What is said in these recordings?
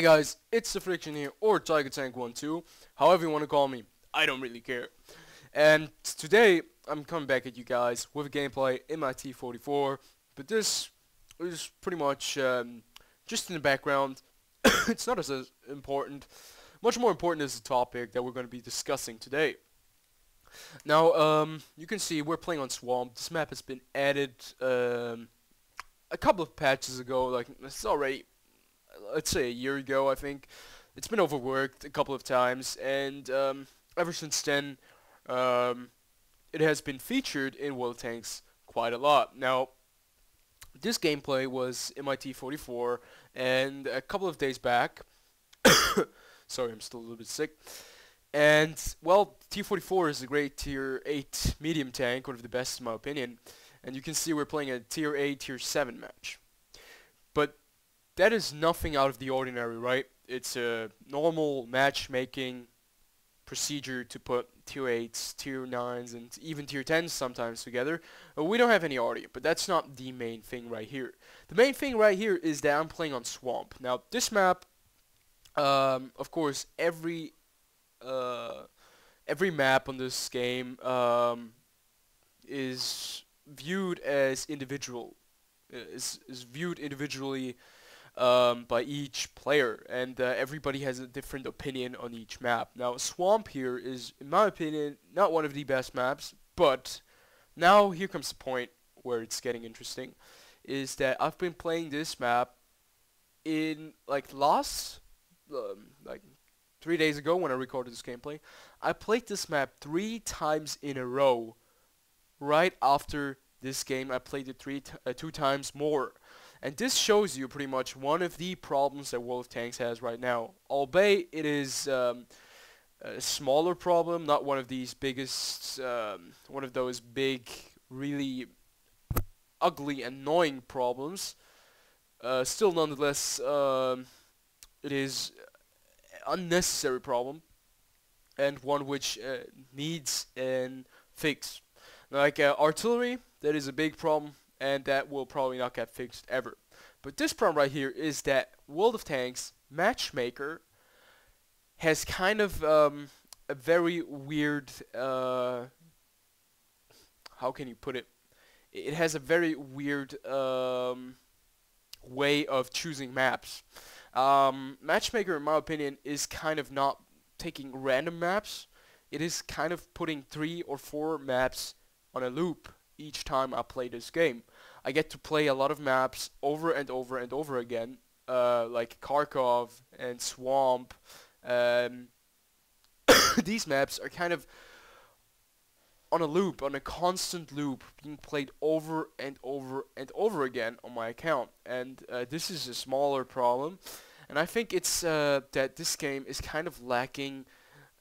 Hey guys, it's TheFrXion here, or Tiger Tank 12, however you want to call me, I don't really care. And today, I'm coming back at you guys with a gameplay in my T44, but this is pretty much just in the background. It's not as important. Much more important is the topic that we're going to be discussing today. Now, you can see we're playing on Swamp. This map has been added a couple of patches ago, like it's already, let's say a year ago, I think. It's been overworked a couple of times, and ever since then, it has been featured in World Tanks quite a lot. Now, this gameplay was in my T44, and a couple of days back, sorry, I'm still a little bit sick, and, well, T44 is a great tier 8 medium tank, one of the best in my opinion, and you can see we're playing a tier 8, tier 7 match. But that is nothing out of the ordinary, right? It's a normal matchmaking procedure to put tier 8s, tier 9s, and even tier 10s sometimes together. We don't have any audio, but that's not the main thing right here. The main thing right here is that I'm playing on Swamp. Now, this map, of course, every map on this game is viewed as individual, is viewed individually by each player, and everybody has a different opinion on each map. Now, Swamp here is, in my opinion, not one of the best maps, but now here comes the point where it's getting interesting, is that I've been playing this map in, like, like 3 days ago when I recorded this gameplay. I played this map 3 times in a row. Right after this game, I played it 2 times more. And this shows you pretty much one of the problems that World of Tanks has right now. Albeit it is a smaller problem, not one of these biggest, one of those big, really ugly, annoying problems. Still, nonetheless, it is an unnecessary problem, and one which needs an fix. Like artillery, that is a big problem, and that will probably not get fixed ever. But this problem right here is that World of Tanks Matchmaker has kind of a very weird, how can you put it? It has a very weird way of choosing maps. Matchmaker, in my opinion, is kind of not taking random maps. It is kind of putting 3 or 4 maps on a loop each time I play this game. I get to play a lot of maps over and over and over again, like Kharkov and Swamp. These maps are kind of on a loop, on a constant loop, being played over and over and over again on my account. And this is a smaller problem, and I think it's that this game is kind of lacking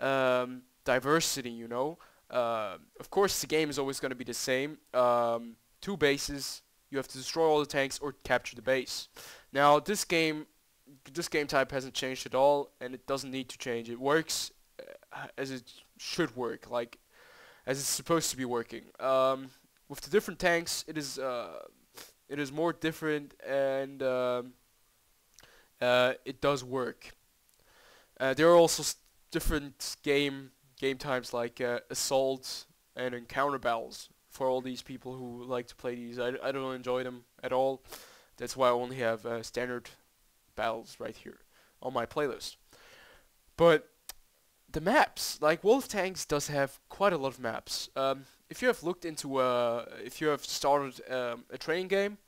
diversity, you know? Of course, the game is always going to be the same. 2 bases. You have to destroy all the tanks or capture the base. Now, this game type hasn't changed at all, and it doesn't need to change. It works as it should work, like as it's supposed to be working. With the different tanks, it is more different, and it does work. There are also different game types like assault and encounter battles for all these people who like to play these. I don't enjoy them at all. That's why I only have standard battles right here on my playlist. But the maps, like World of Tanks does have quite a lot of maps. If you have looked into if you have started a training game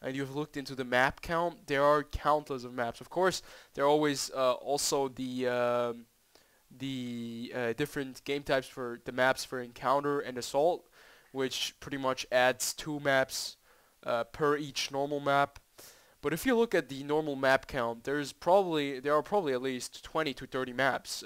and you've looked into the map count, there are countless of maps. Of course, there are always also the different game types for the maps for encounter and assault, which pretty much adds 2 maps per each normal map. But if you look at the normal map count, there are probably at least 20 to 30 maps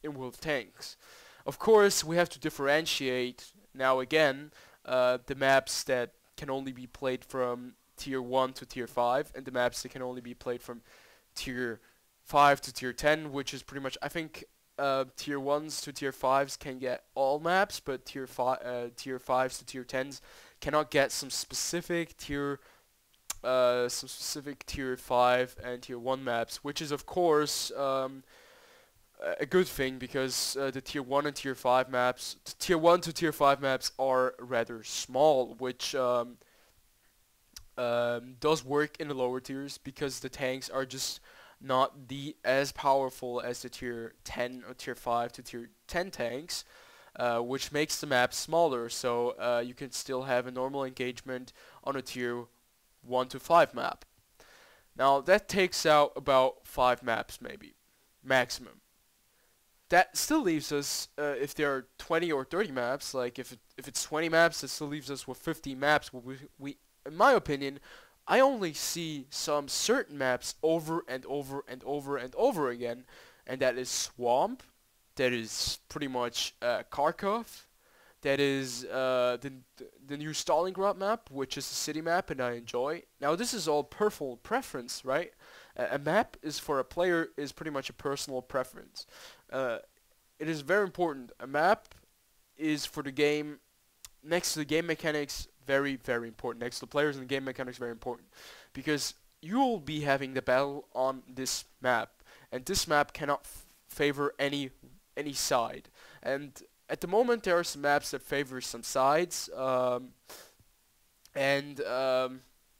in World of Tanks. Of course, we have to differentiate now again the maps that can only be played from tier 1 to tier 5, and the maps that can only be played from tier 5 to tier 10, which is pretty much, I think, tier 1s to tier 5s can get all maps, but tier 5s to tier 10s cannot get some specific tier some specific tier 5 and tier 1 maps, which is of course a good thing because the tier 1 and tier 5 maps, tier 1 to tier 5 maps are rather small, which does work in the lower tiers because the tanks are just not as powerful as the tier 10 or tier 5 to tier 10 tanks, which makes the map smaller, so you can still have a normal engagement on a tier 1 to 5 map. Now that takes out about 5 maps maybe, maximum. That still leaves us, if there are 20 or 30 maps, like if it's 20 maps, it still leaves us with 50 maps. We in my opinion, I only see some certain maps over and over and over and over again, and that is Swamp, that is pretty much Kharkov, that is the new Stalingrad map, which is a city map, and I enjoy. Now this is all personal preference, right? A map is for a player is pretty much a personal preference. It is very important. A map is for the game, next to the game mechanics, very, very important. Next to the players and the game mechanics, very important. Because you will be having the battle on this map, and this map cannot favor any side. And at the moment, there are some maps that favor some sides, and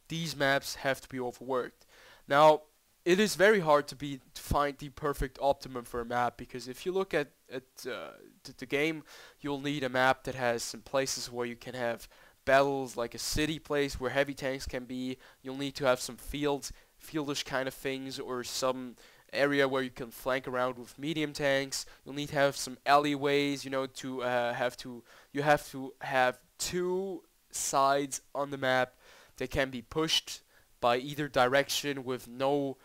these maps have to be overworked. Now, it is very hard to find the perfect optimum for a map, because if you look at the game, you'll need a map that has some places where you can have battles, like a city place where heavy tanks can be. You'll need to have some fieldish kind of things, or some area where you can flank around with medium tanks. You'll need to have some alleyways, you know, you have to have two sides on the map that can be pushed by either direction with no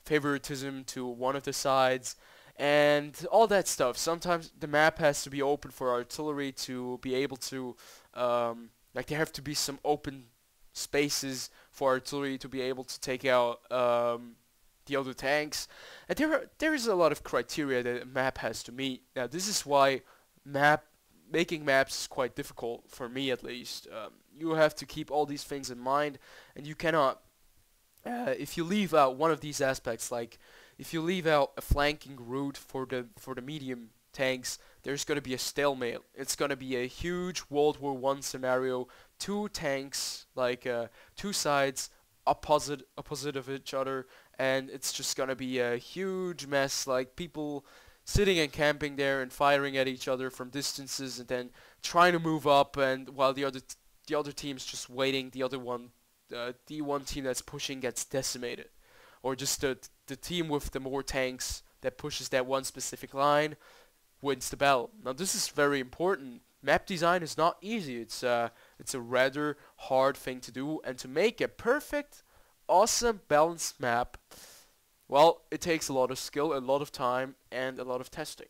favoritism to one of the sides, and all that stuff. Sometimes the map has to be open for artillery to be able to, like there have to be some open spaces for artillery to be able to take out the other tanks. And there is a lot of criteria that a map has to meet. Now this is why making maps is quite difficult, for me at least. You have to keep all these things in mind, and you cannot, if you leave out one of these aspects, like if you leave out a flanking route for the medium tanks, there's going to be a stalemate. It's going to be a huge World War I scenario. Two tanks, like two sides opposite of each other, and it's just going to be a huge mess, like people sitting and camping there and firing at each other from distances, and then trying to move up, and while the other team's just waiting, the one team that's pushing gets decimated, or just the team with the more tanks that pushes that one specific line wins the battle. Now this is very important. Map design is not easy. It's a rather hard thing to do, and to make a perfect, awesome, balanced map, well, it takes a lot of skill, a lot of time, and a lot of testing.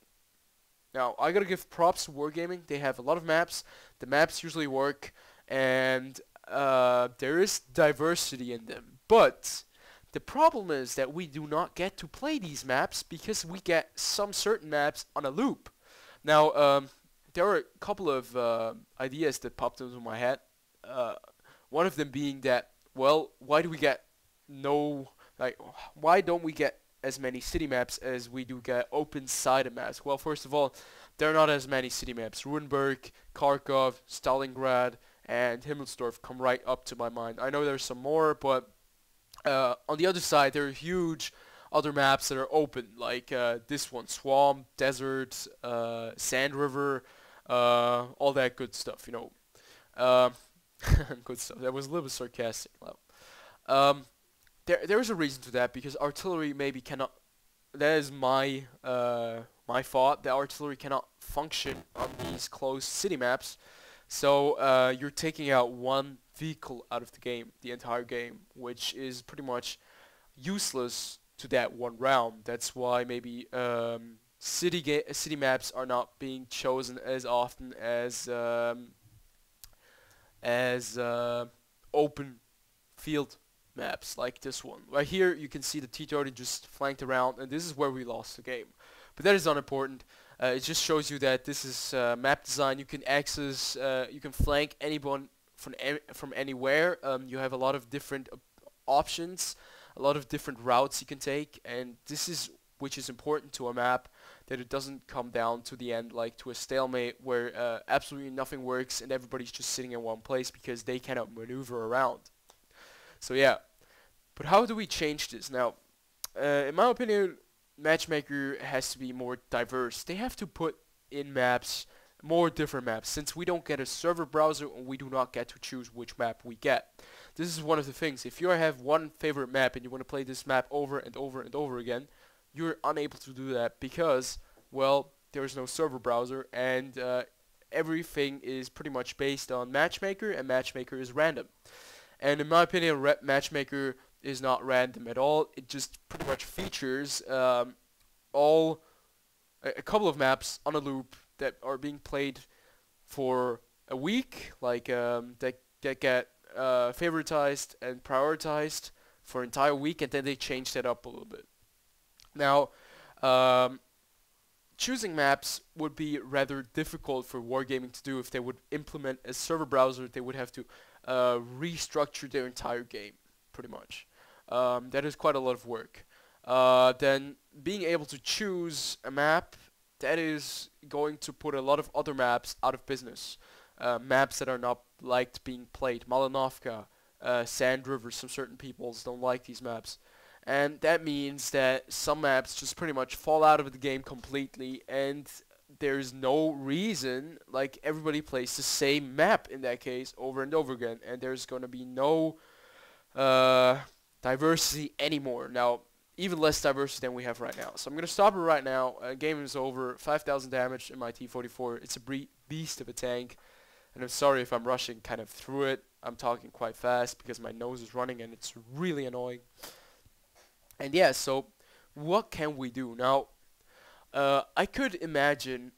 Now, I gotta give props to Wargaming. They have a lot of maps. The maps usually work, and there is diversity in them. But the problem is that we do not get to play these maps because we get some certain maps on a loop. Now, there are a couple of ideas that popped into my head. One of them being that, well, why don't we get as many city maps as we do get open-sided maps? Well, first of all, there are not as many city maps. Ruinberg, Kharkov, Stalingrad, and Himmelsdorf come right up to my mind. I know there's some more, but on the other side, there are huge other maps that are open, like this one, Swamp, Desert, Sand River, all that good stuff, you know. Good stuff. That was a little bit sarcastic. There's a reason to that, because artillery maybe cannot. That is my thought. That artillery cannot function on these closed city maps. So you're taking out one vehicle out of the game, the entire game, which is pretty much useless to that one round. That's why maybe city maps are not being chosen as often as open field maps like this one. Right here you can see the T-30 just flanked around, and this is where we lost the game. But that is unimportant. It just shows you that this is map design. You can access, you can flank anyone from anywhere. You have a lot of different options, a lot of different routes you can take, and this is which is important to a map, that it doesn't come down to the end like to a stalemate where absolutely nothing works and everybody's just sitting in one place because they cannot maneuver around. So yeah, but how do we change this now? In my opinion, Matchmaker has to be more diverse. They have to put in maps, more different maps, since we don't get a server browser and we do not get to choose which map we get. This is one of the things. If you have one favorite map and you want to play this map over and over and over again, you're unable to do that because, well, there is no server browser, and everything is pretty much based on Matchmaker, and Matchmaker is random. And in my opinion, Matchmaker is not random at all. It just pretty much features a couple of maps on a loop that are being played for a week, like that get favoritized and prioritized for an entire week, and then they change that up a little bit. Now, choosing maps would be rather difficult for wargaming to do. If they would implement a server browser, they would have to restructure their entire game, pretty much. That is quite a lot of work. Then being able to choose a map, that is going to put a lot of other maps out of business. Maps that are not liked being played. Malinovka, Sand River, some certain peoples don't like these maps. And that means that some maps just pretty much fall out of the game completely, and there's no reason, like everybody plays the same map in that case over and over again, and there's going to be no diversity anymore. Now, even less diversity than we have right now. So I'm going to stop it right now. Game is over. 5,000 damage in my T44. It's a beast of a tank. And I'm sorry if I'm rushing kind of through it. I'm talking quite fast because my nose is running and it's really annoying. And yeah, so what can we do? Now, I could imagine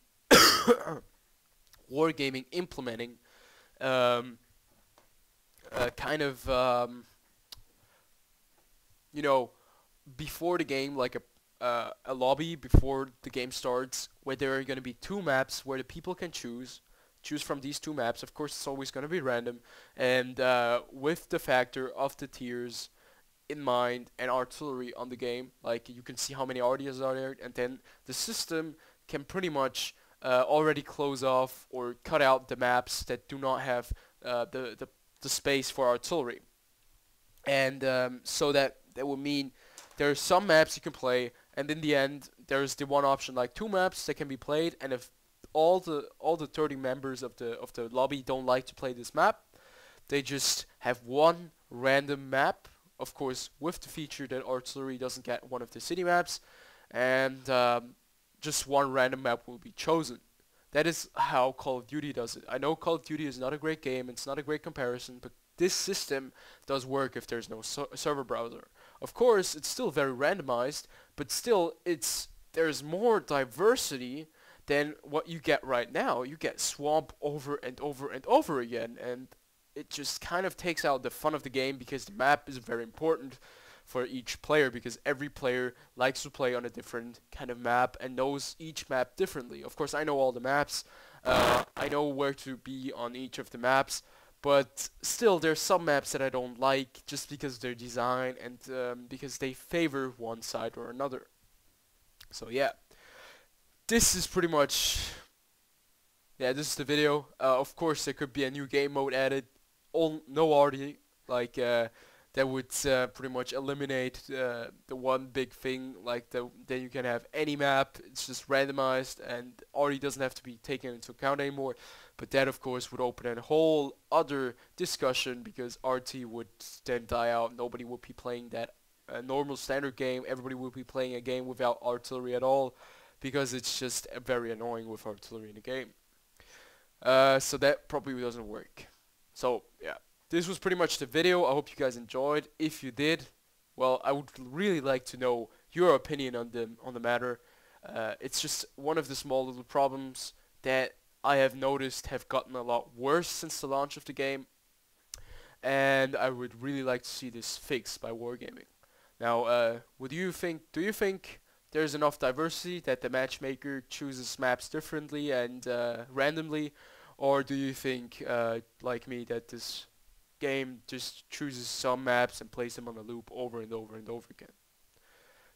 wargaming implementing kind of, you know, before the game, like a lobby before the game starts, where there are going to be two maps where the people can choose from these two maps. Of course, it's always going to be random, and with the factor of the tiers in mind and artillery on the game, like you can see how many arties are there, and then the system can pretty much already close off or cut out the maps that do not have the space for artillery, and so that would mean there are some maps you can play, and in the end there's the one option like two maps that can be played, and if all the 30 members of the lobby don't like to play this map, they just have one random map, of course with the feature that artillery doesn't get one of the city maps, and just one random map will be chosen. That is how Call of Duty does it. I know Call of Duty is not a great game, it's not a great comparison, but this system does work if there's no server browser. Of course, it's still very randomized, but still there's more diversity than what you get right now. You get swamp over and over and over again, and it just kind of takes out the fun of the game, because the map is very important for each player, because every player likes to play on a different kind of map and knows each map differently. Of course, I know all the maps, I know where to be on each of the maps, but still there's some maps that I don't like just because of their design and because they favor one side or another. So yeah, this is pretty much, yeah, this is the video. Of course there could be a new game mode added, no arty, like that would pretty much eliminate the one big thing, like then you can have any map, it's just randomized, and arty doesn't have to be taken into account anymore. But that of course would open a whole other discussion, because RT would then die out. Nobody would be playing that normal standard game. Everybody would be playing a game without artillery at all, because it's just very annoying with artillery in the game. So that probably doesn't work. So yeah, this was pretty much the video. I hope you guys enjoyed. If you did, well, I would really like to know your opinion on the matter. It's just one of the small little problems that I have noticed have gotten a lot worse since the launch of the game, and I would really like to see this fixed by wargaming. Now, what do you think? Do you think there's enough diversity that the matchmaker chooses maps differently and randomly, Or do you think, like me, that this game just chooses some maps and plays them on a loop over and over and over again?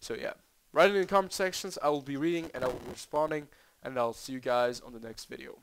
So yeah, write it in the comment sections. I will be reading and I will be responding, and I'll see you guys on the next video.